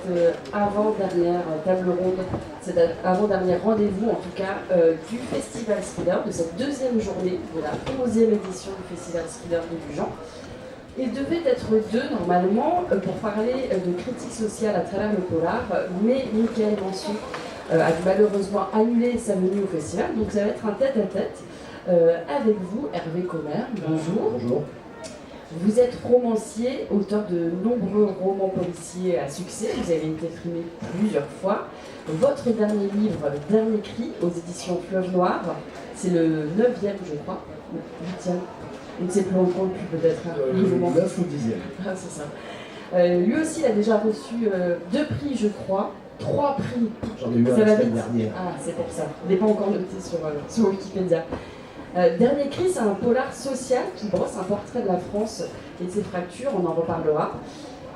cette avant-dernière table ronde, cet avant-dernier rendez-vous en tout cas du Festival Thriller, de cette deuxième journée de la 11e édition du Festival Thriller de Lujan. Il devait être deux normalement pour parler de critique sociale à travers le polar, mais Michael Manson a malheureusement annulé sa venue au festival, donc ça va être un tête-à-tête avec vous, Hervé Commer. Bonjour. Bonjour. Vous êtes romancier, auteur de nombreux romans policiers à succès, vous avez été primé plusieurs fois. Votre dernier livre, Dernier cri, aux éditions Fleuve Noir, c'est le 9e je crois, le 8e. Il ne sait plus encore plus peut-être. Le 9 ou 10e. Ah, c'est ça. Lui aussi, il a déjà reçu 2 prix, je crois, 3 prix. J'en ai eu un la semaine dernière. Ah, c'est pour ça. Il n'est pas encore noté sur Wikipédia. Dernier cri, c'est un polar social qui brosse un portrait de la France et de ses fractures, on en reparlera.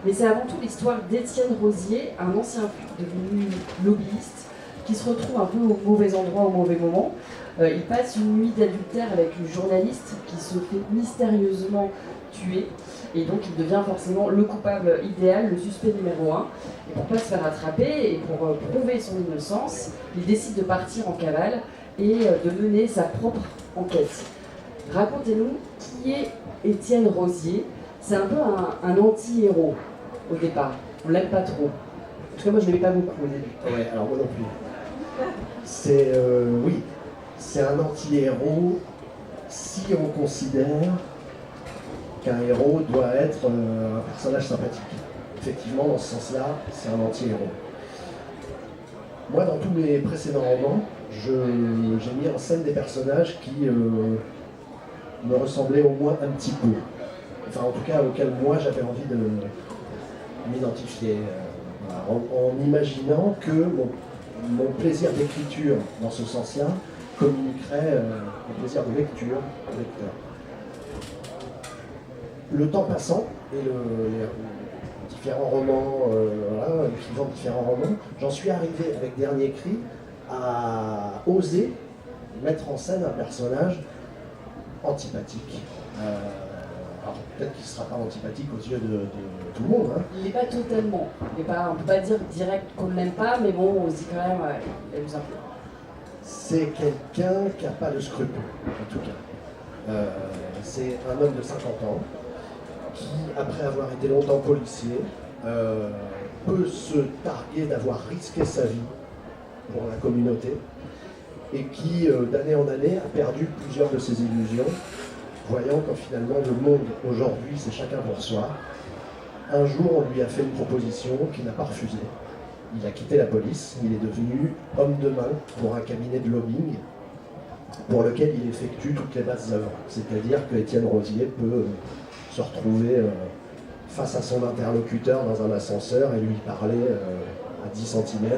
Mais c'est avant tout l'histoire d'Étienne Rosier, un ancien flic devenu lobbyiste, qui se retrouve un peu au mauvais endroit au mauvais moment. Il passe une nuit d'adultère avec une journaliste qui se fait mystérieusement tuer. Et donc il devient forcément le coupable idéal, le suspect numéro 1. Et pour ne pas se faire attraper et pour prouver son innocence, il décide de partir en cavale et de mener sa propre enquête. Racontez-nous qui est Étienne Rosier. C'est un peu un anti-héros au départ. On l'aime pas trop. En tout cas, moi je ne l'aimais pas beaucoup au début. Ouais, alors moi non plus. C'est oui, c'est un anti-héros si on considère qu'un héros doit être un personnage sympathique. Effectivement, dans ce sens-là, c'est un anti-héros. Moi, dans tous mes précédents romans, j'ai mis en scène des personnages qui me ressemblaient au moins un petit peu. Enfin, en tout cas, auxquels moi j'avais envie de m'identifier. En imaginant que mon plaisir d'écriture, dans ce sens-là, communiquerait au plaisir de lecture au lecteur. Le temps passant, et les différents romans, écrivant différents romans, j'en suis arrivé avec Dernier cri à oser mettre en scène un personnage antipathique. Alors peut-être qu'il ne sera pas antipathique aux yeux de tout le monde. Hein. Il n'est pas totalement. On ne peut pas dire direct qu'on ne l'aime pas, mais bon, on se dit quand même, il aime un peu. C'est quelqu'un qui n'a pas de scrupules, en tout cas. C'est un homme de 50 ans qui, après avoir été longtemps policier, peut se targuer d'avoir risqué sa vie pour la communauté et qui, d'année en année, a perdu plusieurs de ses illusions, voyant que finalement le monde aujourd'hui c'est chacun pour soi. Un jour on lui a fait une proposition qu'il n'a pas refusée. Il a quitté la police, il est devenu homme de main pour un cabinet de lobbying pour lequel il effectue toutes les basses œuvres. C'est-à-dire que Étienne Rosier peut se retrouver face à son interlocuteur dans un ascenseur et lui parler à 10 cm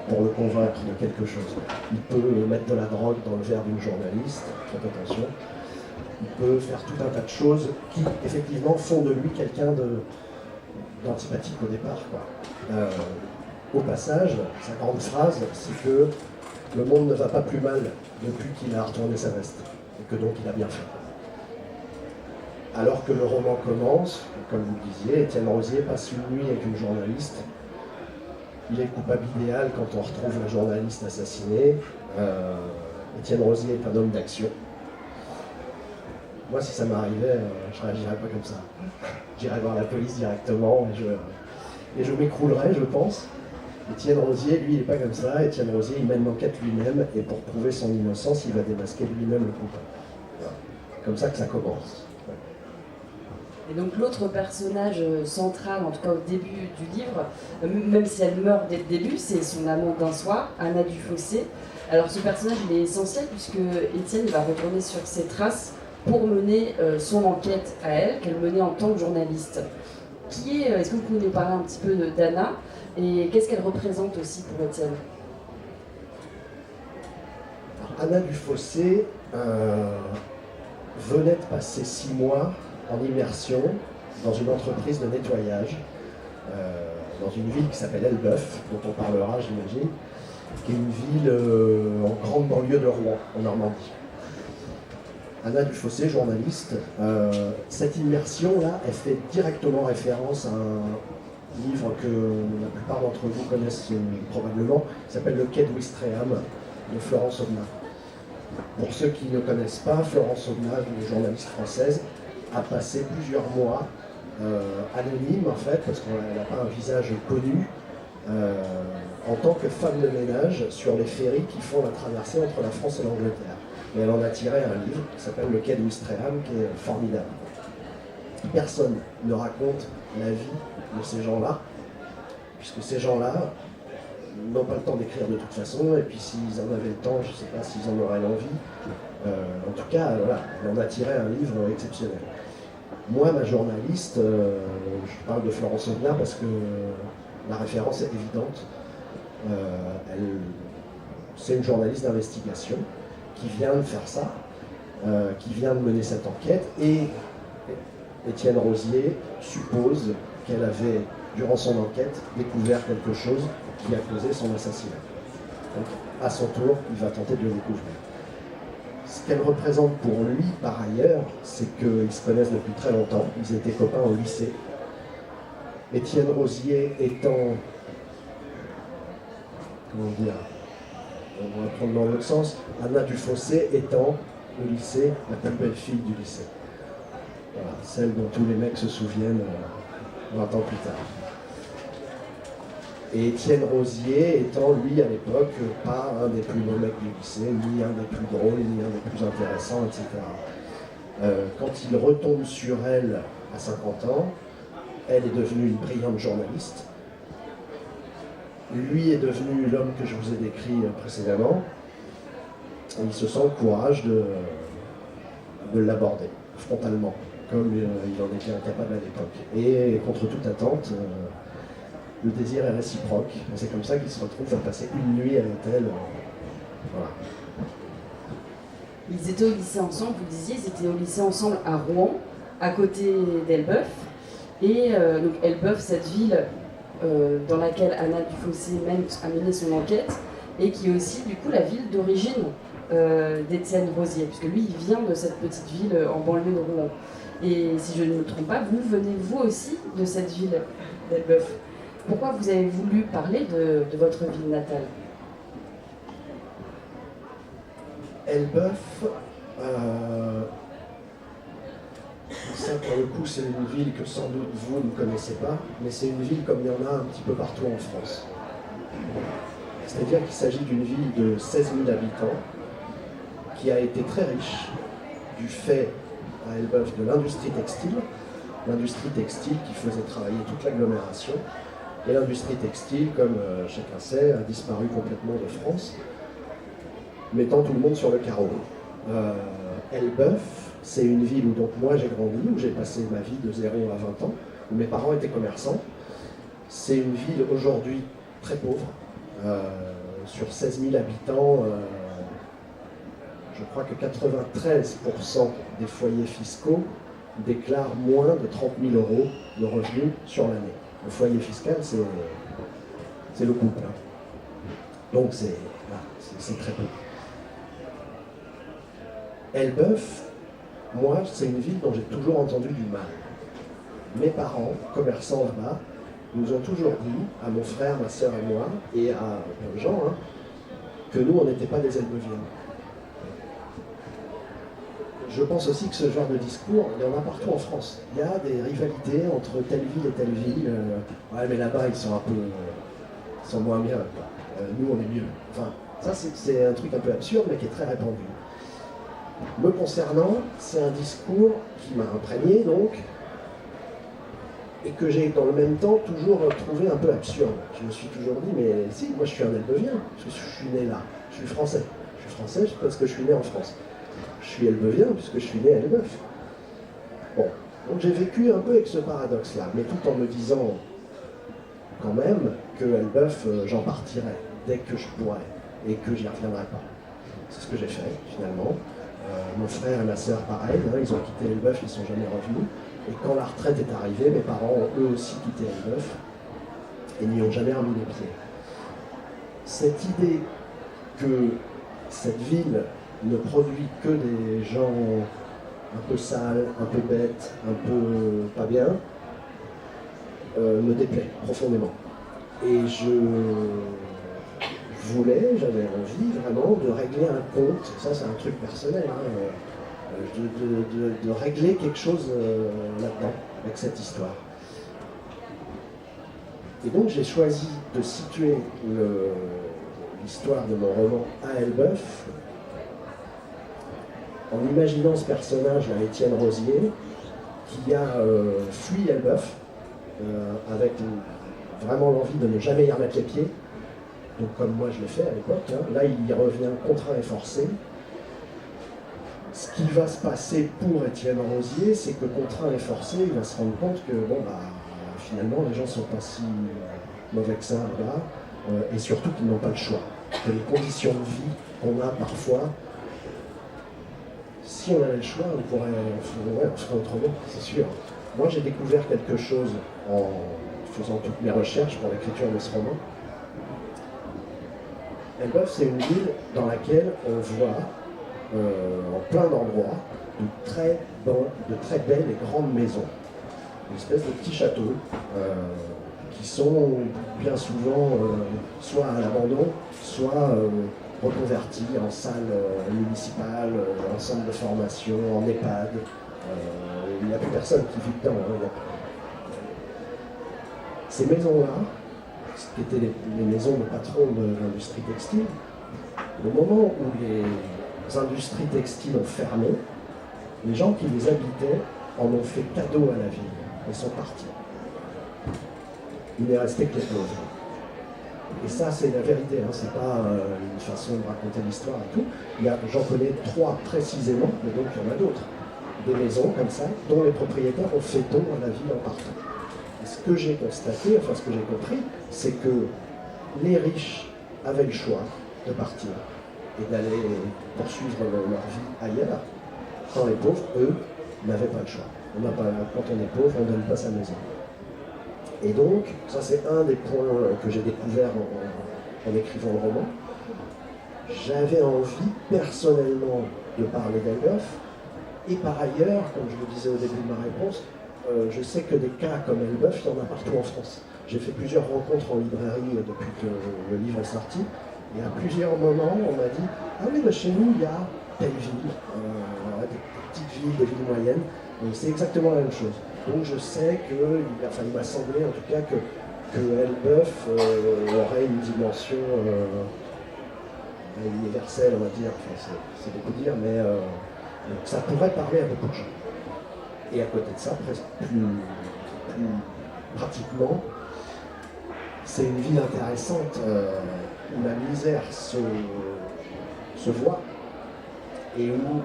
pour le convaincre de quelque chose. Il peut mettre de la drogue dans le verre d'une journaliste, faites attention. Il peut faire tout un tas de choses qui, effectivement, font de lui quelqu'un d'antipathique au départ. Quoi. Au passage, sa grande phrase, c'est que le monde ne va pas plus mal depuis qu'il a retourné sa veste, et que donc il a bien fait. Alors que le roman commence, comme vous le disiez, Étienne Rosier passe une nuit avec une journaliste. Il est le coupable idéal quand on retrouve la journaliste assassinée. Étienne Rosier est un homme d'action. Moi, si ça m'arrivait, je ne réagirais pas comme ça. J'irais voir la police directement et je m'écroulerais, je pense. Étienne Rosier, lui, il n'est pas comme ça. Étienne Rosier, il mène l'enquête lui-même et pour prouver son innocence, il va démasquer lui-même le coupable. Voilà. C'est comme ça que ça commence. Ouais. Et donc l'autre personnage central, en tout cas au début du livre, même si elle meurt dès le début, c'est son amant d'un soir, Anna Dufossé. Alors ce personnage, il est essentiel puisque Étienne va retourner sur ses traces pour mener son enquête à elle, qu'elle menait en tant que journaliste. Est-ce que vous pouvez nous parler un petit peu d'Anna et qu'est-ce qu'elle représente aussi pour Étienne? Anna Dufossé venait de passer 6 mois en immersion dans une entreprise de nettoyage, dans une ville qui s'appelle Elbeuf, dont on parlera, j'imagine, qui est une ville en grande banlieue de Rouen, en Normandie. Anna Dufossé, journaliste, cette immersion-là, elle fait directement référence à livre que la plupart d'entre vous connaissent probablement, qui s'appelle Le Quai de Ouistreham, de Florence Aubenas. Pour ceux qui ne connaissent pas, Florence Aubenas, une journaliste française, a passé plusieurs mois anonyme en fait, parce qu'elle n'a pas un visage connu, en tant que femme de ménage sur les ferries qui font la traversée entre la France et l'Angleterre. Et elle en a tiré un livre qui s'appelle Le Quai de Ouistreham, qui est formidable. Personne ne raconte la vie de ces gens-là, puisque ces gens-là n'ont pas le temps d'écrire de toute façon, et puis s'ils en avaient le temps, je ne sais pas s'ils en auraient l'envie. En tout cas, voilà, elle en a tiré un livre exceptionnel. Moi, ma journaliste, je parle de Florence Aubenas parce que la référence est évidente. C'est une journaliste d'investigation qui vient de faire ça, qui vient de mener cette enquête, et Étienne Rosier suppose qu'elle avait, durant son enquête, découvert quelque chose qui a causé son assassinat. Donc, à son tour, il va tenter de le découvrir. Ce qu'elle représente pour lui, par ailleurs, c'est qu'ils se connaissent depuis très longtemps. Ils étaient copains au lycée. Étienne Rosier étant... Comment dire? On va prendre dans l'autre sens. Anna Dufossé étant, au lycée, la plus belle fille du lycée. Voilà, celle dont tous les mecs se souviennent 20 ans plus tard. Et Étienne Rosier étant, lui, à l'époque, pas un des plus beaux mecs du lycée, ni un des plus drôles, ni un des plus intéressants, etc. Quand il retombe sur elle à 50 ans, elle est devenue une brillante journaliste. Lui est devenu l'homme que je vous ai décrit précédemment. Et il se sent le courage de l'aborder frontalement, comme il en était incapable à l'époque. Et contre toute attente, le désir est réciproque. Et c'est comme ça qu'ils se retrouvent à passer une nuit à l'hôtel. Voilà. Ils étaient au lycée ensemble, vous disiez, ils étaient au lycée ensemble à Rouen, à côté d'Elbeuf. Et donc Elbeuf, cette ville dans laquelle Anna Dufossé même a mené son enquête, et qui est aussi du coup la ville d'origine d'Étienne Rosier, puisque lui il vient de cette petite ville en banlieue de Rouen. Et si je ne me trompe pas, vous venez vous aussi de cette ville d'Elbeuf. Pourquoi vous avez voulu parler de votre ville natale? Elbeuf, ça pour le coup c'est une ville que sans doute vous ne connaissez pas, mais c'est une ville comme il y en a un petit peu partout en France. C'est-à-dire qu'il s'agit d'une ville de 16 000 habitants qui a été très riche du fait à Elbeuf de l'industrie textile qui faisait travailler toute l'agglomération. Et l'industrie textile, comme chacun sait, a disparu complètement de France, mettant tout le monde sur le carreau. Elbeuf, c'est une ville où donc moi j'ai grandi, où j'ai passé ma vie de 0 à 20 ans, où mes parents étaient commerçants. C'est une ville aujourd'hui très pauvre. Sur 16 000 habitants, je crois que 93% des foyers fiscaux déclarent moins de 30 000 € de revenus sur l'année. Le foyer fiscal, c'est le couple. Donc c'est très peu. Elbeuf, moi, c'est une ville dont j'ai toujours entendu du mal. Mes parents, commerçants là-bas, nous ont toujours dit, à mon frère, ma sœur et moi, et à plein de gens, que nous, on n'était pas des Elbeviens. Je pense aussi que ce genre de discours, il y en a partout en France. Il y a des rivalités entre telle ville et telle ville. Ouais, mais là-bas, ils sont moins bien. Nous, on est mieux. Enfin, ça, c'est un truc un peu absurde, mais qui est très répandu. Me concernant, c'est un discours qui m'a imprégné, donc, et que j'ai, dans le même temps, toujours trouvé un peu absurde. Je me suis toujours dit, mais si, moi, je suis un Elbevien, parce que je suis né là. Je suis français. Je suis français parce que je suis né en France. Je suis Elbevien puisque je suis né à Elbeuf. Bon, donc j'ai vécu un peu avec ce paradoxe-là, mais tout en me disant quand même que Elbeuf, j'en partirai dès que je pourrai et que j'y reviendrai pas. C'est ce que j'ai fait finalement. Mon frère et ma sœur, pareil, ils ont quitté Elbeuf, ils ne sont jamais revenus. Et quand la retraite est arrivée, mes parents ont eux aussi quitté Elbeuf et n'y ont jamais remis les pieds. Cette idée que cette ville ne produit que des gens un peu sales, un peu bêtes, un peu pas bien, me déplaît profondément. Et j'avais envie vraiment de régler un compte, ça c'est un truc personnel, de régler quelque chose là-dedans, avec cette histoire. Et donc j'ai choisi de situer l'histoire de mon roman à Elbeuf, en imaginant ce personnage, là, Étienne Rosier, qui a fui Elbeuf, avec vraiment l'envie de ne jamais y remettre les pieds, donc comme moi je l'ai fait à l'époque, hein. Là il y revient contraint et forcé. Ce qui va se passer pour Étienne Rosier, c'est que contraint et forcé, il va se rendre compte que bon, finalement les gens ne sont pas si mauvais que ça là-bas, et surtout qu'ils n'ont pas le choix, que les conditions de vie qu'on a parfois, si on avait le choix, on ferait autrement, c'est sûr. Moi j'ai découvert quelque chose en faisant toutes mes recherches pour l'écriture de ce roman. Elbeuf, c'est une ville dans laquelle on voit en plein d'endroits de très belles et grandes maisons, une espèce de petits châteaux qui sont bien souvent soit à l'abandon, soit reconvertis en salles municipales, en centres de formation, en EHPAD. Il n'y a plus personne qui vit dedans. Ces maisons-là, qui étaient les maisons de patrons de l'industrie textile, au moment où les industries textiles ont fermé, les gens qui les habitaient en ont fait cadeau à la ville et sont partis. Il n'est resté que les pauvres. Et ça, c'est la vérité, hein. C'est pas une façon de raconter l'histoire et tout. J'en connais 3 précisément, mais donc il y en a d'autres. Des maisons comme ça, dont les propriétaires ont fait don à la ville en partant. Et ce que j'ai constaté, enfin ce que j'ai compris, c'est que les riches avaient le choix de partir et d'aller poursuivre leur vie ailleurs, quand les pauvres, eux, n'avaient pas le choix. Quand on est pauvre, on ne donne pas sa maison. Et donc, ça c'est un des points que j'ai découvert en écrivant le roman. J'avais envie personnellement de parler d'Elbeuf, et par ailleurs, comme je le disais au début de ma réponse, je sais que des cas comme Elbeuf, il y en a partout en France. J'ai fait plusieurs rencontres en librairie depuis que le livre est sorti, et à plusieurs moments, on m'a dit « Ah oui, chez nous, il y a telle ville, des petites villes, des villes moyennes. » C'est exactement la même chose. Donc je sais il m'a semblé en tout cas que Elbeuf aurait une dimension universelle, on va dire, enfin, c'est beaucoup dire, mais ça pourrait parler à beaucoup de gens. Et à côté de ça, presque plus pratiquement, c'est une ville intéressante où la misère se voit et où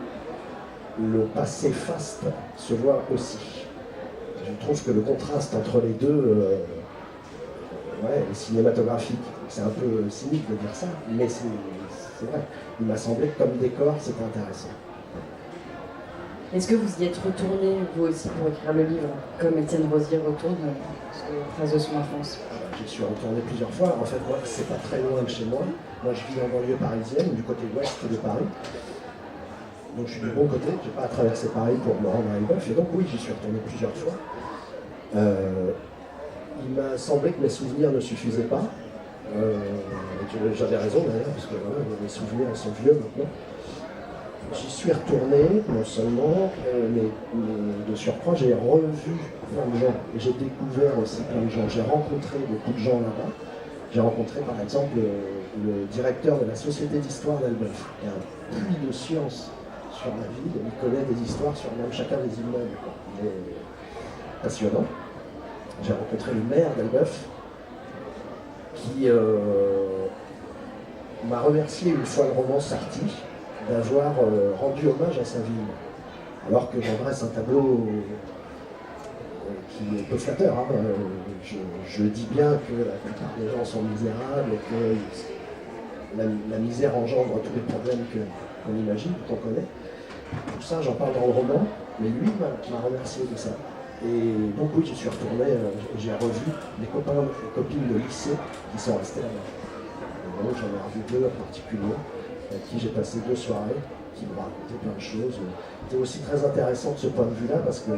le passé faste se voit aussi. Je trouve que le contraste entre les deux est cinématographique. C'est un peu cynique de dire ça, mais c'est vrai. Il m'a semblé que comme décor, c'était intéressant. Est-ce que vous y êtes retourné, vous aussi, pour écrire le livre, comme Étienne Rosier retourne sur Traces de son enfance? J'y suis retourné plusieurs fois. En fait, moi, c'est pas très loin de chez moi. Moi, je vis en banlieue parisienne, du côté ouest de Paris. Donc, je suis du bon côté. Je n'ai pas à traverser Paris pour me rendre à Elbeuf. Et donc, oui, j'y suis retourné plusieurs fois. Il m'a semblé que mes souvenirs ne suffisaient pas. J'avais raison d'ailleurs, parce que mes souvenirs sont vieux maintenant. J'y suis retourné, non seulement, mais de surcroît, j'ai revu plein de gens. Et j'ai découvert aussi plein de gens. J'ai rencontré beaucoup de gens là-bas. J'ai rencontré par exemple le directeur de la Société d'Histoire d'Elbeuf, qui a un puits de science sur la ville. Il connaît des histoires sur même chacun des immeubles. Il est passionnant. J'ai rencontré le maire d'Elbeuf, qui m'a remercié une fois le roman sorti d'avoir rendu hommage à sa ville, alors que j'en dresse un tableau qui est peu flatteur. Hein. Je dis bien que la plupart des gens sont misérables et que la misère engendre tous les problèmes qu'on imagine, qu'on connaît. Tout ça, j'en parle dans le roman, mais lui m'a remercié de ça. Et donc oui, je suis retourné et j'ai revu des copains et copines de lycée qui sont restés là-bas. Et donc j'en ai revu 2 en particulier, avec qui j'ai passé 2 soirées, qui me racontaient plein de choses. C'était aussi très intéressant de ce point de vue-là, parce que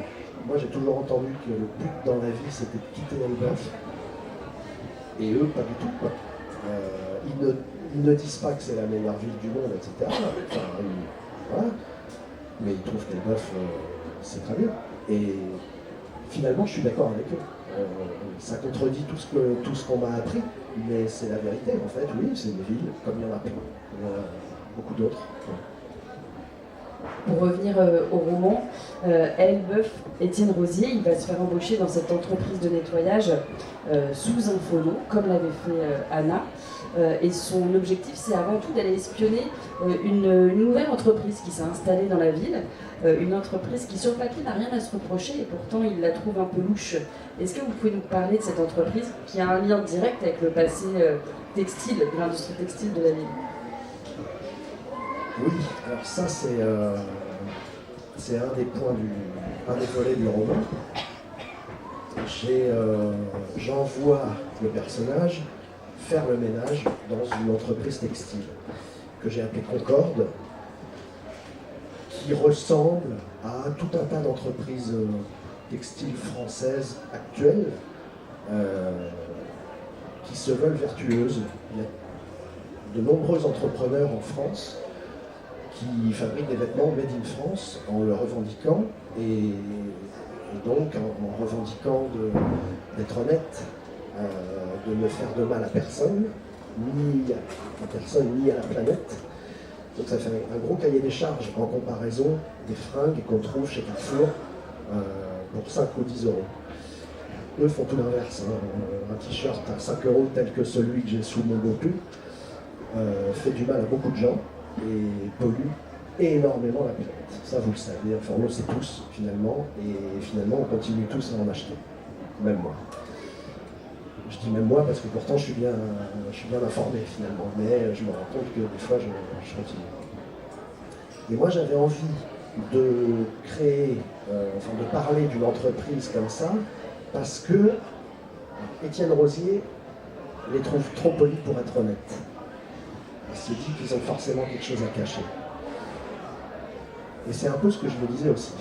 moi j'ai toujours entendu que le but dans la vie c'était de quitter Elbeuf. Et eux, pas du tout, quoi. Ils ne disent pas que c'est la meilleure ville du monde, etc. Enfin, voilà. Mais ils trouvent qu'Elbeuf, c'est très bien. Et finalement, je suis d'accord avec eux. Ça contredit tout ce qu'on m'a appris, mais c'est la vérité, en fait. Oui, c'est une ville, comme il y en a plein. Il y en a beaucoup d'autres. Pour revenir au roman, Elbeuf, Étienne Rosier, il va se faire embaucher dans cette entreprise de nettoyage sous un faux nom, comme l'avait fait Anna. Et son objectif, c'est avant tout d'aller espionner une nouvelle entreprise qui s'est installée dans la ville, une entreprise qui sur le papier n'a rien à se reprocher et pourtant il la trouve un peu louche. Est-ce que vous pouvez nous parler de cette entreprise qui a un lien direct avec le passé textile, de l'industrie textile de la ville? Oui, alors ça c'est un des points un des volets du roman. J'envoie le personnage faire le ménage dans une entreprise textile que j'ai appelée Concorde, qui ressemble à tout un tas d'entreprises textiles françaises actuelles qui se veulent vertueuses. Il y a de nombreux entrepreneurs en France qui fabriquent des vêtements made in France en le revendiquant et donc en revendiquant d'être honnête, de ne faire de mal à personne, ni à la planète. Donc ça fait un gros cahier des charges en comparaison des fringues qu'on trouve chez Carrefour pour 5 ou 10 euros. Eux font tout l'inverse. Un t-shirt à 5 euros tel que celui que j'ai sous mon beau pull fait du mal à beaucoup de gens et pollue énormément la planète. Ça vous le savez, enfin on le sait tous finalement, et finalement on continue tous à en acheter, même moi. Je dis même moi parce que pourtant je suis bien informé finalement, mais je me rends compte que des fois je continue. Et moi j'avais envie de créer, de parler d'une entreprise comme ça, parce que Étienne Rosier les trouve trop polis pour être honnêtes. Il se dit qu'ils ont forcément quelque chose à cacher. Et c'est un peu ce que je me disais aussi.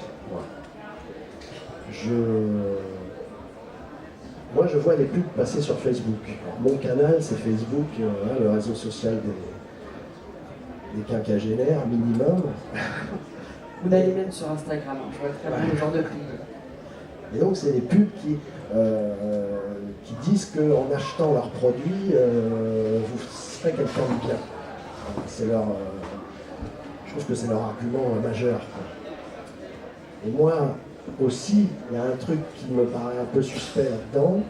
Moi, je vois les pubs passer sur Facebook. Mon canal, c'est Facebook, le réseau social des quinquagénaires minimum. Vous allez même sur Instagram, je vois très bien le genre de pub. Et donc, c'est les pubs qui disent qu'en achetant leurs produits, vous serez quelqu'un de bien. Je trouve que c'est leur argument majeur. Et moi aussi, il y a un truc qui me paraît un peu suspect là-dedans,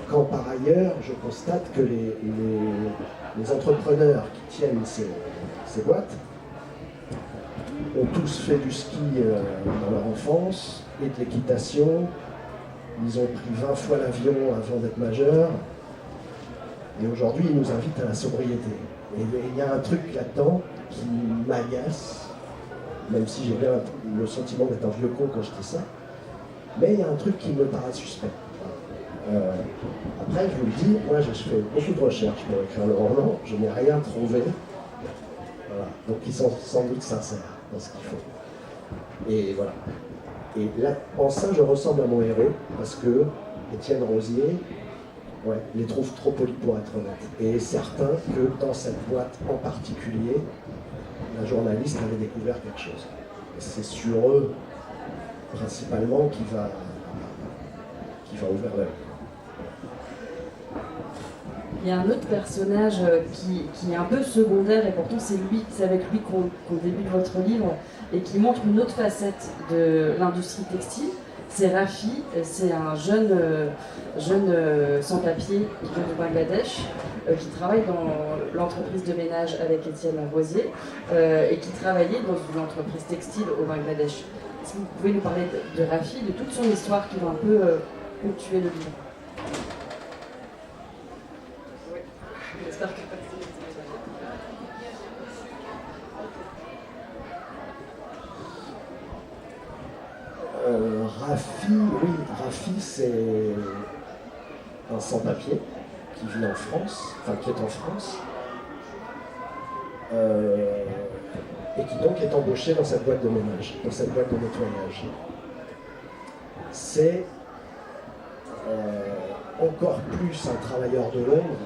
quand par ailleurs je constate que les entrepreneurs qui tiennent ces boîtes ont tous fait du ski dans leur enfance et de l'équitation. Ils ont pris 20 fois l'avion avant d'être majeurs. Et aujourd'hui, ils nous invitent à la sobriété. Et il y a un truc là-dedans qui m'agace, même si j'ai bien le sentiment d'être un vieux con quand je dis ça. Mais il y a un truc qui me paraît suspect. Après, je vous le dis, moi je fais beaucoup de recherches pour écrire le roman, je n'ai rien trouvé. Voilà. Donc ils sont sans doute sincères dans ce qu'il faut. Et voilà. Et là, en ça, je ressemble à mon héros, parce que Étienne Rosier, les trouve trop polis pour être honnête. Et est certain que dans cette boîte en particulier, la journaliste avait découvert quelque chose. Et c'est sur eux, principalement, qui va ouvrir l'œil. Il y a un autre personnage qui est un peu secondaire et pourtant c'est avec lui qu'on débute votre livre et qui montre une autre facette de l'industrie textile. C'est Rafi, c'est un jeune sans-papier qui vient du Bangladesh, qui travaille dans l'entreprise de ménage avec Étienne Rosier et qui travaillait dans une entreprise textile au Bangladesh. Est-ce que vous pouvez nous parler de Rafi, de toute son histoire qui va un peu ponctuer le livre? J'espère que Rafi, c'est un sans-papier qui vit en France, qui est en France, et qui donc est embauché dans cette boîte de ménage, dans cette boîte de nettoyage. c'est encore plus un travailleur de l'ombre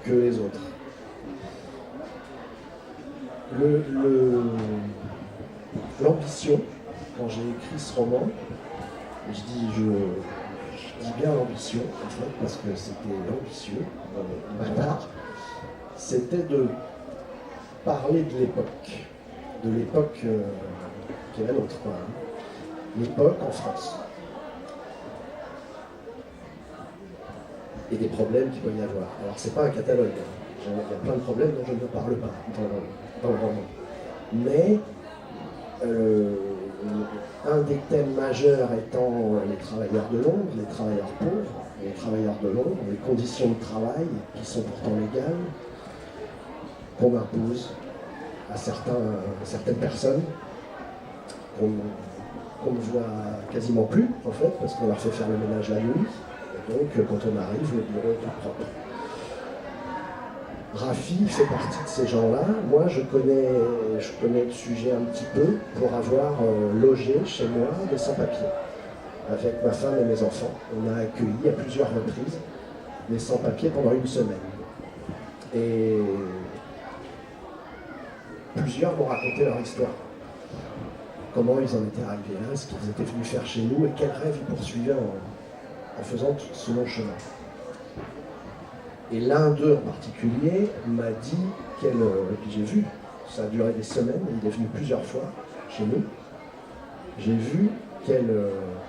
que les autres. L'ambition, quand j'ai écrit ce roman, je dis bien l'ambition, en fait, parce que c'était ambitieux, bâtard, c'était de parler de l'époque qui est la nôtre, quoi, hein. L'époque en France. Et des problèmes qu'il peut y avoir. Alors, c'est pas un catalogue, hein. Il y a plein de problèmes dont je ne parle pas dans le roman. Mais un des thèmes majeurs étant les travailleurs de l'ombre, les travailleurs pauvres, les travailleurs de l'ombre, les conditions de travail qui sont pourtant légales, qu'on impose à certaines personnes, qu'on ne voit quasiment plus, en fait, parce qu'on leur fait faire le ménage la nuit. Et donc, quand on arrive, le bureau est tout propre. Rafi fait partie de ces gens-là. Moi, je connais le sujet un petit peu pour avoir logé chez moi des sans-papiers. Avec ma femme et mes enfants. On a accueilli à plusieurs reprises des sans-papiers pendant une semaine. Et plusieurs m'ont raconté leur histoire. Comment ils en étaient arrivés là, ce qu'ils étaient venus faire chez nous et quels rêves ils poursuivaient en faisant ce long chemin. Et l'un d'eux en particulier m'a dit et puis j'ai vu, ça a duré des semaines, il est venu plusieurs fois chez nous. J'ai vu quelle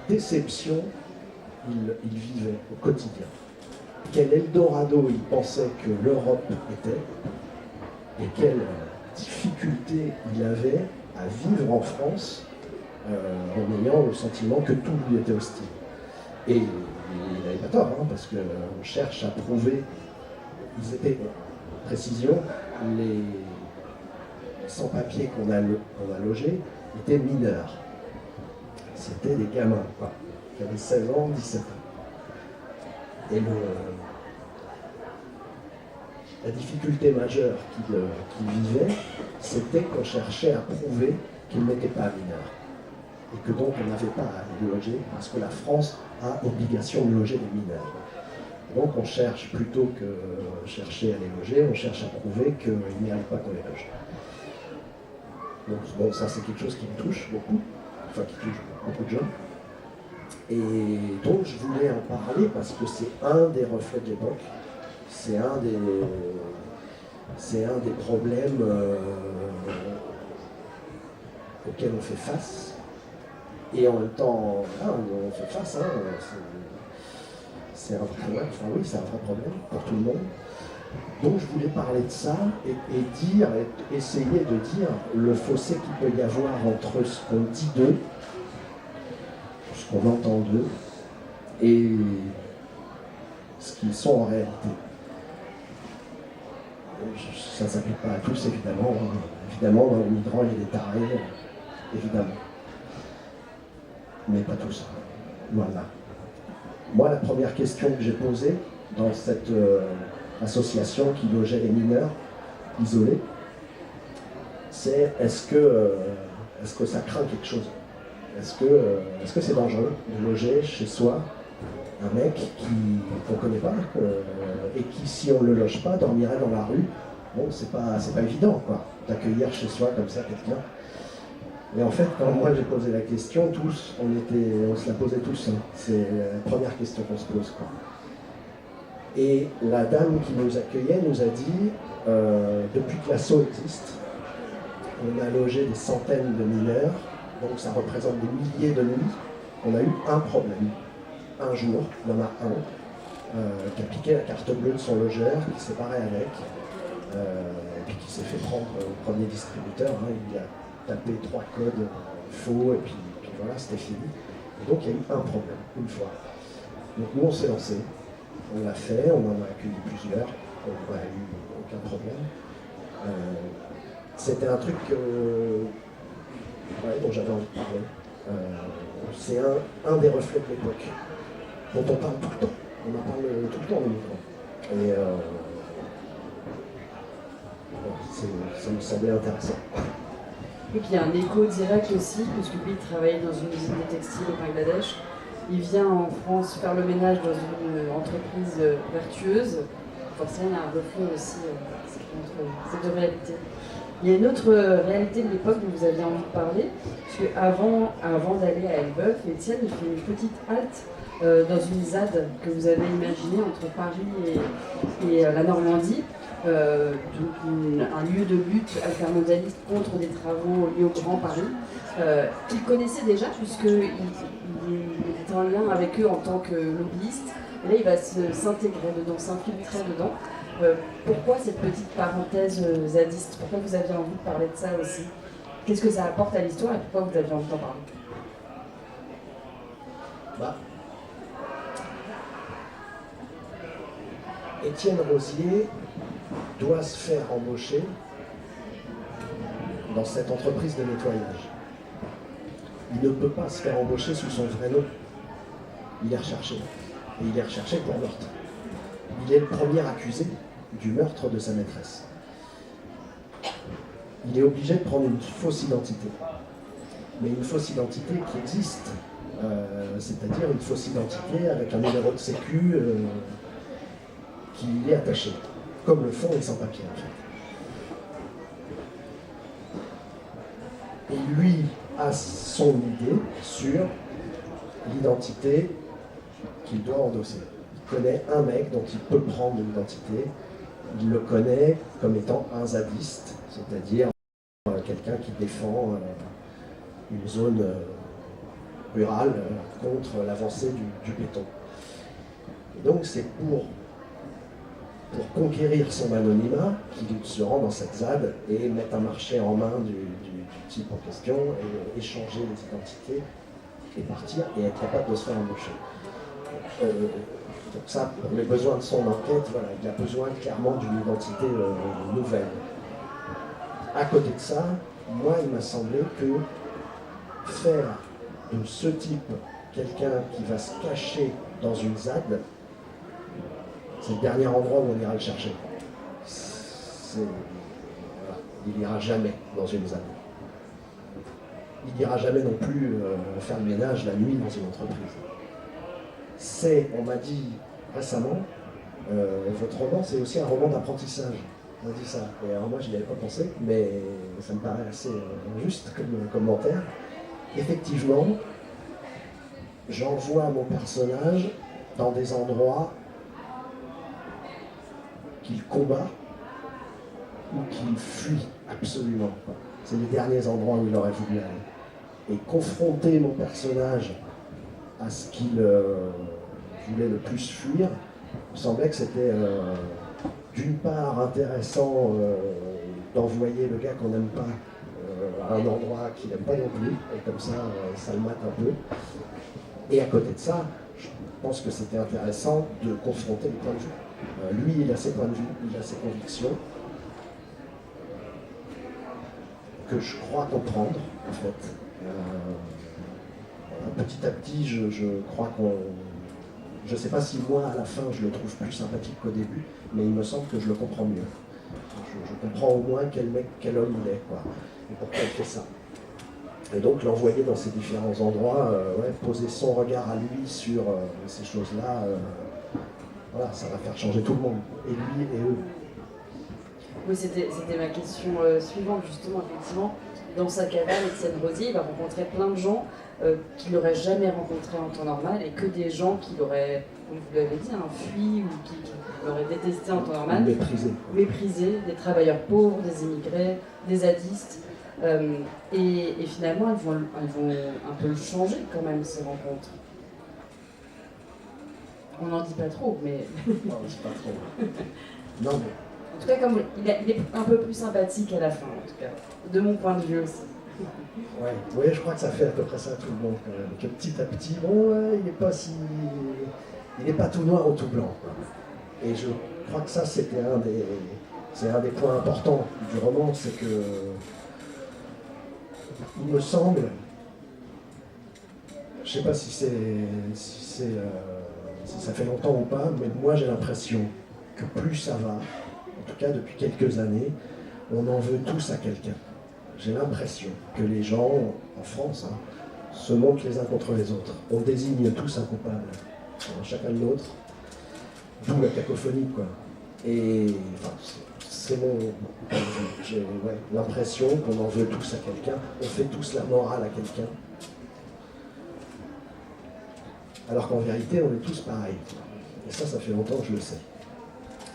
déception il vivait au quotidien. Quel Eldorado il pensait que l'Europe était et quelle difficulté il avait à vivre en France en ayant le sentiment que tout lui était hostile. Et il n'avait pas tort, hein, parce qu'on cherche à prouver, ils étaient, précision, les sans-papiers qu'on a logés étaient mineurs. C'était des gamins, quoi, qui avaient 16 ans, 17 ans. Et la difficulté majeure qu'il vivait, c'était qu'on cherchait à prouver qu'ils n'étaient pas mineurs. Et que donc on n'avait pas à les loger, parce que la France a obligation de loger les mineurs. Donc on cherche, plutôt que chercher à les loger, on cherche à prouver qu'il n'y arrive pas qu'on les loge. Donc bon, ça c'est quelque chose qui me touche beaucoup, enfin qui touche beaucoup de gens. Et donc je voulais en parler parce que c'est un des reflets de l'époque, c'est un des problèmes auxquels on fait face. Et en même temps, on fait face, hein, c'est un vrai problème, enfin oui, c'est un vrai problème pour tout le monde. Donc je voulais parler de ça et essayer de dire le fossé qu'il peut y avoir entre ce qu'on dit d'eux, ce qu'on entend d'eux, et ce qu'ils sont en réalité. Ça ne s'applique pas à tous, évidemment. Évidemment, dans les migrants, il y a des tarés, évidemment. Mais pas tous. Voilà. Moi, la première question que j'ai posée dans cette association qui logeait les mineurs isolés, c'est est-ce que ça craint quelque chose? Est-ce que c'est dangereux de loger chez soi un mec qu'on ne connaît pas et qui, si on ne le loge pas, dormirait dans la rue? Bon, c'est pas évident, quoi, d'accueillir chez soi comme ça quelqu'un. Et en fait, quand moi j'ai posé la question, tous, on se la posait tous. Hein. C'est la première question qu'on se pose, quoi. Et la dame qui nous accueillait nous a dit, depuis que l'asso existe, on a logé des centaines de mineurs, donc ça représente des milliers de nuits. On a eu un problème. Un jour, il y en a un qui a piqué la carte bleue de son logeur, qui s'est barré avec, et puis qui s'est fait prendre au premier distributeur. Hein, il a tapé 3 codes faux, et puis voilà, c'était fini. Et donc il y a eu un problème, une fois. Donc nous on s'est lancé, on l'a fait, on en a accueilli plusieurs, on n'a eu aucun problème. C'était un truc dont j'avais envie de parler. C'est un des reflets de l'époque, dont on parle tout le temps. On en parle tout le temps, les migrants. Et ça me semblait intéressant. Et puis il y a un écho direct aussi, puisque lui il travaillait dans une usine de textile au Bangladesh. Il vient en France faire le ménage dans une entreprise vertueuse. Forcément, il y a un reflet aussi entre ces deux réalités. Il y a une autre réalité de l'époque dont vous aviez envie de parler, parce qu'avant d'aller à Elbeuf, Étienne il fait une petite halte dans une ZAD que vous avez imaginée entre Paris et la Normandie, un lieu de lutte altermondialiste contre des travaux liés au Grand Paris, qu'il connaissait déjà puisqu'il était en lien avec eux en tant que lobbyiste. Et là, il va s'intégrer dedans, s'infiltrer dedans. Pourquoi cette petite parenthèse zadiste? Pourquoi vous aviez envie de parler de ça aussi? Qu'est-ce que ça apporte à l'histoire et pourquoi vous aviez envie d'en parler? Étienne Rosier doit se faire embaucher dans cette entreprise de nettoyage. Il ne peut pas se faire embaucher sous son vrai nom. Il est recherché. Et il est recherché pour meurtre. Il est le premier accusé du meurtre de sa maîtresse. Il est obligé de prendre une fausse identité. Mais une fausse identité qui existe. C'est-à-dire une fausse identité avec un numéro de sécu qui y est attaché. Comme le font les sans-papiers, en fait. Et lui a son idée sur l'identité qu'il doit endosser. Il connaît un mec dont il peut prendre l'identité. Il le connaît comme étant un zadiste, c'est-à-dire quelqu'un qui défend une zone rurale contre l'avancée du béton. Et donc c'est pour conquérir son anonymat qu'il se rend dans cette ZAD et mettre un marché en main du type en question, et échanger les identités et partir et être capable de se faire embaucher. Donc ça, pour les besoins de son enquête, voilà, il a besoin clairement d'une identité nouvelle. À côté de ça, moi, il m'a semblé que faire de ce type quelqu'un qui va se cacher dans une ZAD, c'est le dernier endroit où on ira le chercher. Voilà. Il n'ira jamais dans une ZAD. Il n'ira jamais non plus faire le ménage la nuit dans une entreprise. On m'a dit récemment, votre roman, c'est aussi un roman d'apprentissage. On m'a dit ça. Et alors moi, je n'y avais pas pensé, mais ça me paraît assez juste comme commentaire. Effectivement, j'envoie mon personnage dans des endroits qu'il combat ou qu'il fuit absolument. C'est les derniers endroits où il aurait voulu aller. Et confronter mon personnage à ce qu'il voulait le plus fuir, il me semblait que c'était d'une part intéressant d'envoyer le gars qu'on n'aime pas à un endroit qu'il n'aime pas non plus, et comme ça, ça le mate un peu. Et à côté de ça, je pense que c'était intéressant de confronter les points de vue. Lui, il a ses points de vue, il a ses convictions, que je crois comprendre, en fait. Petit à petit, je crois qu'on... Je ne sais pas si moi, à la fin, je le trouve plus sympathique qu'au début, mais il me semble que je le comprends mieux. Je comprends au moins quel homme il est, quoi, et pourquoi il fait ça. Et donc l'envoyer dans ces différents endroits, poser son regard à lui sur ces choses-là, voilà, ça va faire changer tout le monde, et lui et eux. Oui, c'était ma question suivante, justement, effectivement. Dans sa cabane, Étienne Rosier, il va rencontrer plein de gens qu'il n'aurait jamais rencontrés en temps normal, et que des gens qu'il aurait, comme vous l'avez dit, fui ou qui l'auraient détesté en temps normal. Méprisé, des travailleurs pauvres, des immigrés, des zadistes. Et finalement, elles vont un peu le changer quand même, ces rencontres. On n'en dit pas trop, mais... Non, c'est pas trop. Non, mais... En tout cas, comme il est un peu plus sympathique à la fin, en tout cas, de mon point de vue aussi. Ouais, je crois que ça fait à peu près ça à tout le monde quand même. Que petit à petit, bon, il n'est pas tout noir ou tout blanc. Et je crois que ça, c'est un des points importants du roman, c'est que il me semble, je sais pas si ça fait longtemps ou pas, mais moi j'ai l'impression que plus ça va, en tout cas depuis quelques années, on en veut tous à quelqu'un. j'ai l'impression que les gens, en France, hein, se montent les uns contre les autres. On désigne tous un coupable, chacun de l'autre, d'où la cacophonie, quoi. Et enfin, c'est mon point de vue. J'ai l'impression qu'on en veut tous à quelqu'un, on fait tous la morale à quelqu'un, alors qu'en vérité, on est tous pareils. Et ça fait longtemps que je le sais.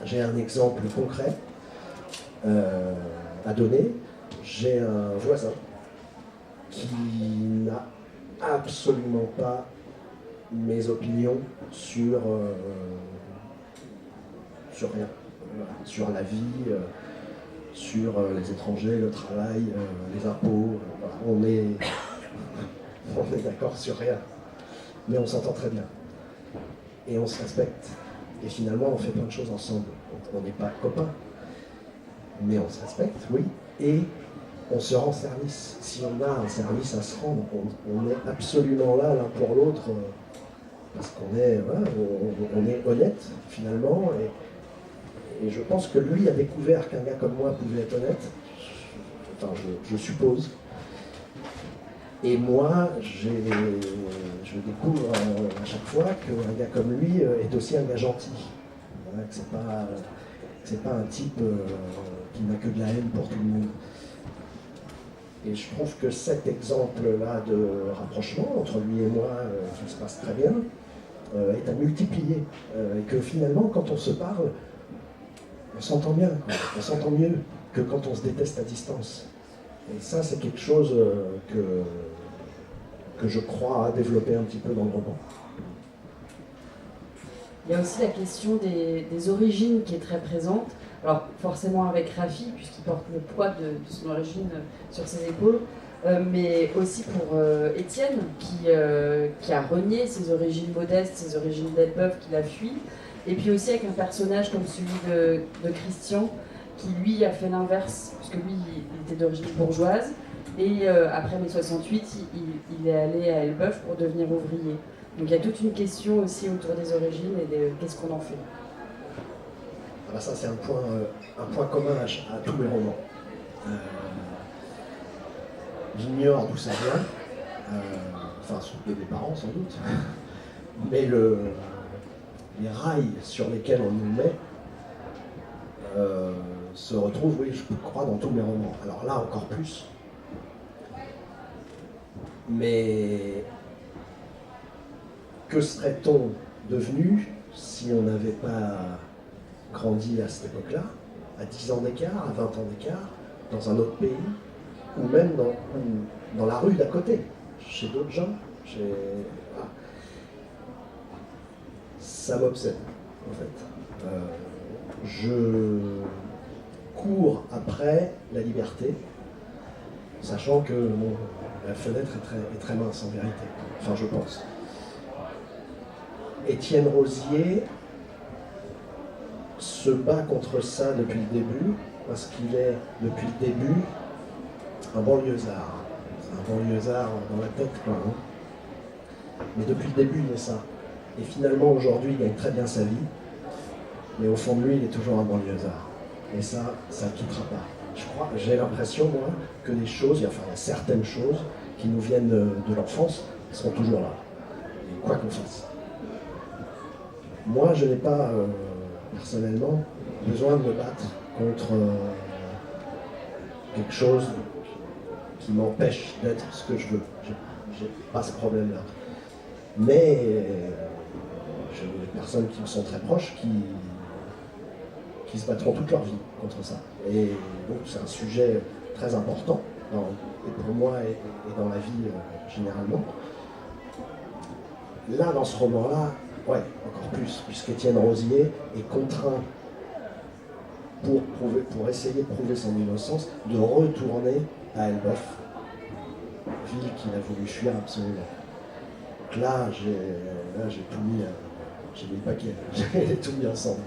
J'ai un exemple concret à donner. J'ai un voisin qui n'a absolument pas mes opinions sur rien, sur la vie, sur les étrangers, le travail, les impôts. On est d'accord sur rien, mais on s'entend très bien et on se respecte. Et finalement, on fait plein de choses ensemble. On n'est pas copains, mais on se respecte, oui, et on se rend service. Si on a un service à se rendre, on est absolument là l'un pour l'autre, parce qu'on est, voilà, on est honnête finalement, et je pense que lui a découvert qu'un gars comme moi pouvait être honnête, enfin je suppose. Et moi, je découvre à chaque fois qu'un gars comme lui est aussi un gars gentil. Voilà, que c'est pas un type qui n'a que de la haine pour tout le monde. Et je trouve que cet exemple-là de rapprochement entre lui et moi, qui se passe très bien, est à multiplier. Et que finalement, quand on se parle, on s'entend bien, quoi. On s'entend mieux que quand on se déteste à distance. Et ça, c'est quelque chose que je crois à développer un petit peu dans le roman. Il y a aussi la question des origines qui est très présente. Alors forcément avec Raffi, puisqu'il porte le poids de son origine sur ses épaules, mais aussi pour Étienne, qui a renié ses origines modestes, ses origines d'Elbeuf, qu'il a fui. Et puis aussi avec un personnage comme celui de Christian, qui lui a fait l'inverse, puisque lui il était d'origine bourgeoise, et après mai 68, il est allé à Elbeuf pour devenir ouvrier. Donc il y a toute une question aussi autour des origines et de qu'est-ce qu'on en fait. Ah bah ça c'est un point commun à tous mes romans. J'ignore d'où ça vient, enfin de mes parents sans doute, mais les rails sur lesquels on nous met se retrouvent, oui, je crois, dans tous mes romans. Alors là encore plus. Mais que serait-on devenu si on n'avait pas grandi à cette époque-là, à 10 ans d'écart, à 20 ans d'écart, dans un autre pays, ou même dans la rue d'à côté, chez d'autres gens. Voilà. Ça m'obsède, en fait. Je cours après la liberté, sachant que la fenêtre est très mince en vérité. Enfin, je pense. Étienne Rosier se bat contre ça depuis le début, parce qu'il est, depuis le début, un banlieusard. C'est un banlieusard dans la tête, quoi. Hein. Mais depuis le début, il est ça. Et finalement, aujourd'hui, il gagne très bien sa vie, mais au fond de lui, il est toujours un banlieusard. Et ça ne quittera pas. J'ai l'impression, moi, que les choses, il y a certaines choses qui nous viennent de l'enfance, seront toujours là. Et quoi qu'on fasse. Moi, je n'ai pas, personnellement, besoin de me battre contre quelque chose qui m'empêche d'être ce que je veux. J'ai pas ce problème-là. Mais j'ai des personnes qui me sont très proches qui se battront toute leur vie contre ça. Et donc c'est un sujet très important et pour moi et dans la vie généralement. Là, dans ce roman-là, ouais, encore plus, puisqu'Étienne Rosier est contraint, pour essayer de prouver son innocence, de retourner à Elbeuf, ville qu'il a voulu fuir absolument. Donc là, j'ai tout mis, j'ai mis le paquet, j'ai tout mis ensemble.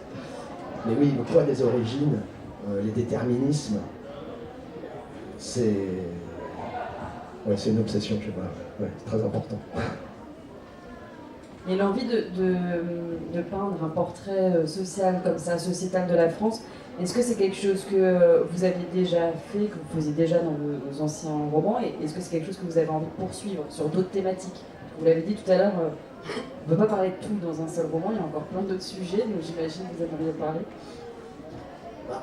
Mais oui, le poids des origines, les déterminismes, c'est une obsession, je sais pas, ouais, c'est très important. Et l'envie de peindre un portrait social comme ça, sociétal de la France, Est-ce que c'est quelque chose que vous aviez déjà fait, que vous faisiez déjà dans vos anciens romans, et est-ce que c'est quelque chose que vous avez envie de poursuivre sur d'autres thématiques? Vous l'avez dit tout à l'heure, on ne peut pas parler de tout dans un seul roman, il y a encore plein d'autres sujets, donc j'imagine que vous avez envie de parler.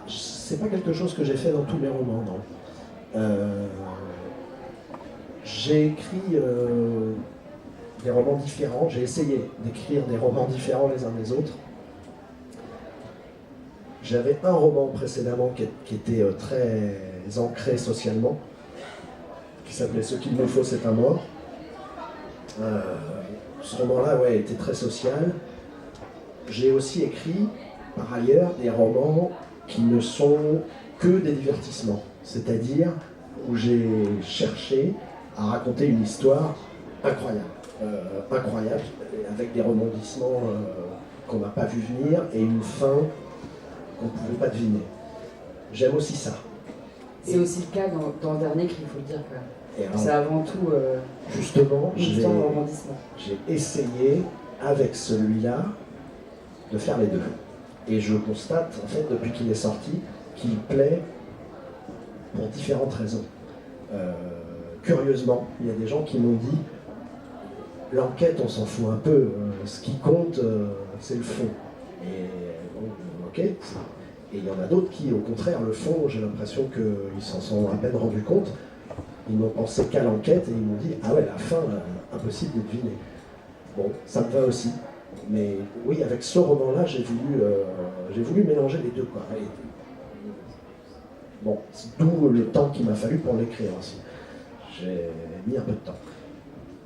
C'est pas quelque chose que j'ai fait dans tous mes romans, non. J'ai écrit des romans différents, j'ai essayé d'écrire des romans différents les uns des autres. J'avais un roman précédemment qui était très ancré socialement, qui s'appelait « Ce qu'il me faut, c'est un mort ». Ce roman-là, ouais, était très social. J'ai aussi écrit, par ailleurs, des romans qui ne sont que des divertissements, c'est-à-dire où j'ai cherché à raconter une histoire incroyable, incroyable, avec des rebondissements qu'on n'a pas vu venir et une fin qu'on ne pouvait pas deviner. J'aime aussi ça. C'est aussi le cas dans le dernier cri, il faut le dire quand même. C'est avant tout justement, une histoire de rebondissement. J'ai essayé, avec celui-là, de faire les deux. Et je constate, en fait, depuis qu'il est sorti, qu'il plaît pour différentes raisons. Curieusement, il y a des gens qui m'ont dit l'enquête, on s'en fout un peu, ce qui compte, c'est le fond. Et ok. Et il y en a d'autres qui, au contraire, le fond, j'ai l'impression qu'ils s'en sont à peine rendus compte. Ils n'ont pensé qu'à l'enquête et ils m'ont dit ah ouais, la fin, impossible de deviner. Bon, ça me va aussi. Mais oui, avec ce roman-là, j'ai voulu mélanger les deux, quoi. Et, bon, d'où le temps qu'il m'a fallu pour l'écrire aussi. J'ai mis un peu de temps.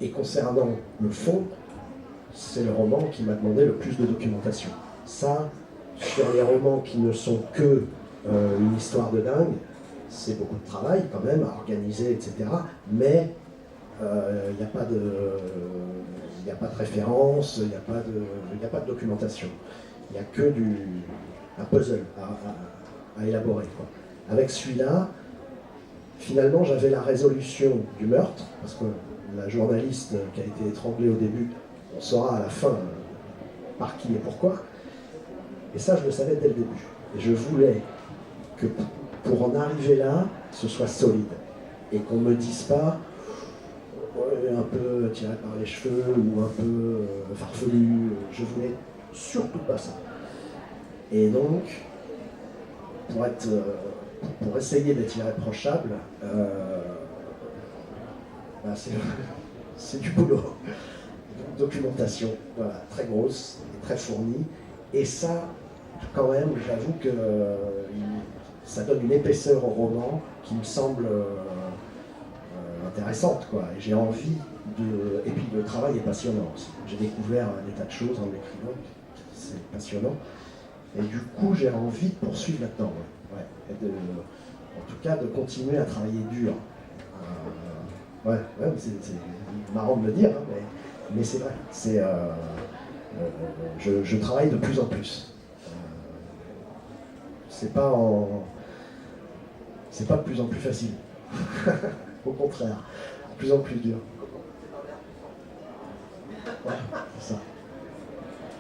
Et concernant le fond, c'est le roman qui m'a demandé le plus de documentation. Ça, sur les romans qui ne sont que une histoire de dingue, c'est beaucoup de travail quand même à organiser, etc. Mais il n'y a pas de référence, il n'y a pas de documentation. Il n'y a que un puzzle à élaborer, quoi. Avec celui-là, finalement, j'avais la résolution du meurtre, parce que la journaliste qui a été étranglée au début, on saura à la fin par qui et pourquoi. Et ça, je le savais dès le début. Et je voulais que pour en arriver là, ce soit solide. Et qu'on ne me dise pas un peu tiré par les cheveux ou un peu farfelu. Je voulais surtout pas ça. Et donc, pour essayer d'être irréprochable, c'est du boulot. Une documentation, voilà, très grosse et très fournie. Et ça, quand même, j'avoue que ça donne une épaisseur au roman qui me semble intéressante, quoi. Et j'ai envie de... Et puis le travail est passionnant aussi. J'ai découvert des tas de choses en écrivant, c'est passionnant. Et du coup, j'ai envie de poursuivre là-dedans. Ouais. Et en tout cas, de continuer à travailler dur. C'est marrant de le dire, hein, mais c'est vrai. Je travaille de plus en plus. C'est pas de plus en plus facile. Au contraire, de plus en plus dur. Ouais, c'est ça.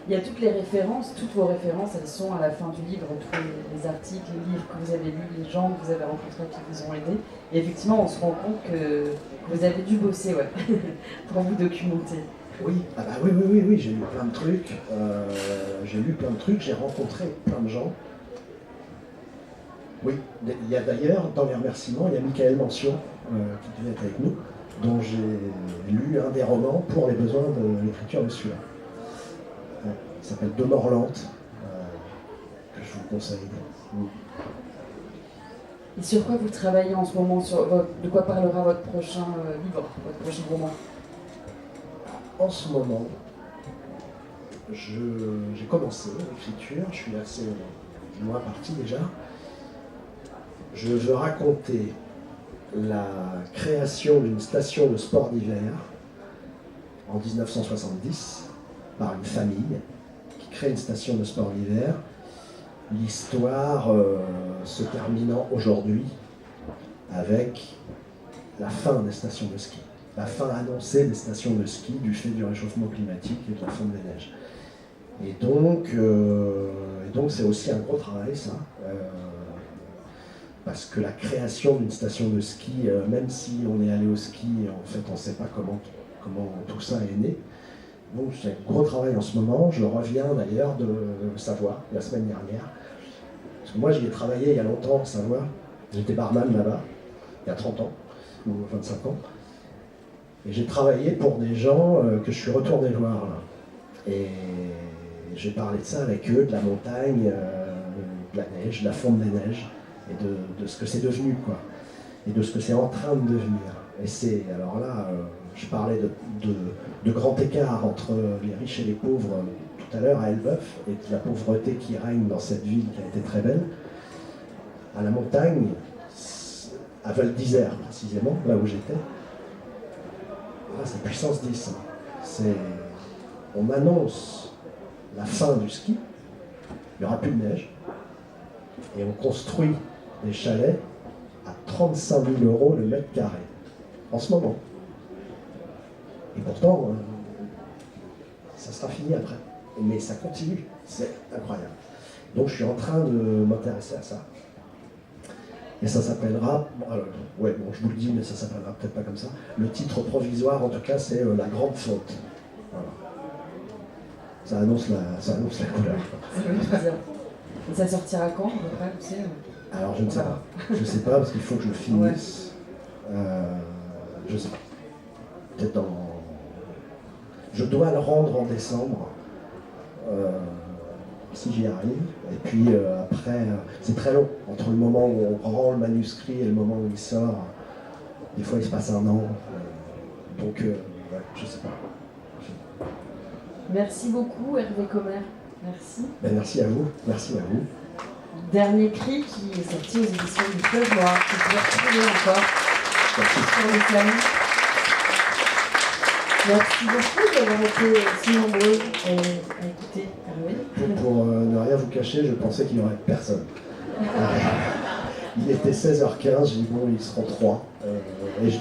Il y a toutes les références, toutes vos références, elles sont à la fin du livre, tous les articles, les livres que vous avez lus, les gens que vous avez rencontrés qui vous ont aidé. Et effectivement, on se rend compte que vous avez dû bosser, ouais, pour vous documenter. Oui, oui, j'ai lu plein de trucs. J'ai rencontré plein de gens. Oui, il y a d'ailleurs, dans les remerciements, il y a Michael Mention, qui devait être avec nous, dont j'ai lu un des romans pour les besoins de l'écriture de celui-là. Il s'appelle De mort lente, que je vous conseille. Et sur quoi vous travaillez en ce moment? De quoi parlera votre prochain livre, votre prochain roman? En ce moment, j'ai commencé l'écriture, je suis assez loin parti déjà. Je veux raconter la création d'une station de sport d'hiver en 1970 par une famille qui crée une station de sport d'hiver. L'histoire se terminant aujourd'hui avec la fin des stations de ski, la fin annoncée des stations de ski du fait du réchauffement climatique et de la fonte des neiges. Et donc c'est aussi un gros travail, ça. Parce que la création d'une station de ski, même si on est allé au ski, en fait on ne sait pas comment tout ça est né. Donc c'est un gros travail en ce moment. Je reviens d'ailleurs de Savoie, la semaine dernière. Parce que moi j'y ai travaillé il y a longtemps en Savoie. J'étais barman là-bas, il y a 30 ans, ou 25 ans. Et j'ai travaillé pour des gens que je suis retourné voir. Là. Et j'ai parlé de ça avec eux, de la montagne, de la neige, de la fonte des neiges, et de ce que c'est devenu, quoi. Et de ce que c'est en train de devenir. Et c'est, alors là, je parlais de grand écart entre les riches et les pauvres tout à l'heure à Elbeuf, et de la pauvreté qui règne dans cette ville qui a été très belle. À la montagne, à Val d'Isère précisément, là où j'étais, c'est puissance 10. On annonce la fin du ski, il n'y aura plus de neige, et on construit des chalets à 35 000 € le mètre carré, en ce moment. Et pourtant, ça sera fini après. Mais ça continue, c'est incroyable. Donc je suis en train de m'intéresser à ça. Et ça s'appellera, je vous le dis, mais ça s'appellera peut-être pas comme ça. Le titre provisoire, en tout cas, c'est La Grande Faute. Voilà. Ça annonce la couleur. Et ça sortira quand, à peu près, tu sais Alors, je ne sais pas. Je ne sais pas, parce qu'il faut que je le finisse. Ouais. Je ne sais pas. Peut-être dans... Je dois le rendre en décembre. Si j'y arrive. Et puis après, c'est très long. Entre le moment où on rend le manuscrit et le moment où il sort, des fois il se passe un an. Donc, je sais pas. Merci beaucoup, Hervé Commer. Merci. Merci à vous. Merci à vous. Dernier cri qui est sorti aux éditions du Fleuve Noir, que vous pouvez retrouver encore sur les flammes. Merci beaucoup d'avoir été si nombreux à écouter Hervé. Pour ne rien vous cacher, je pensais qu'il n'y aurait personne. Il était 16h15, j'ai dit bon, ils seront 3.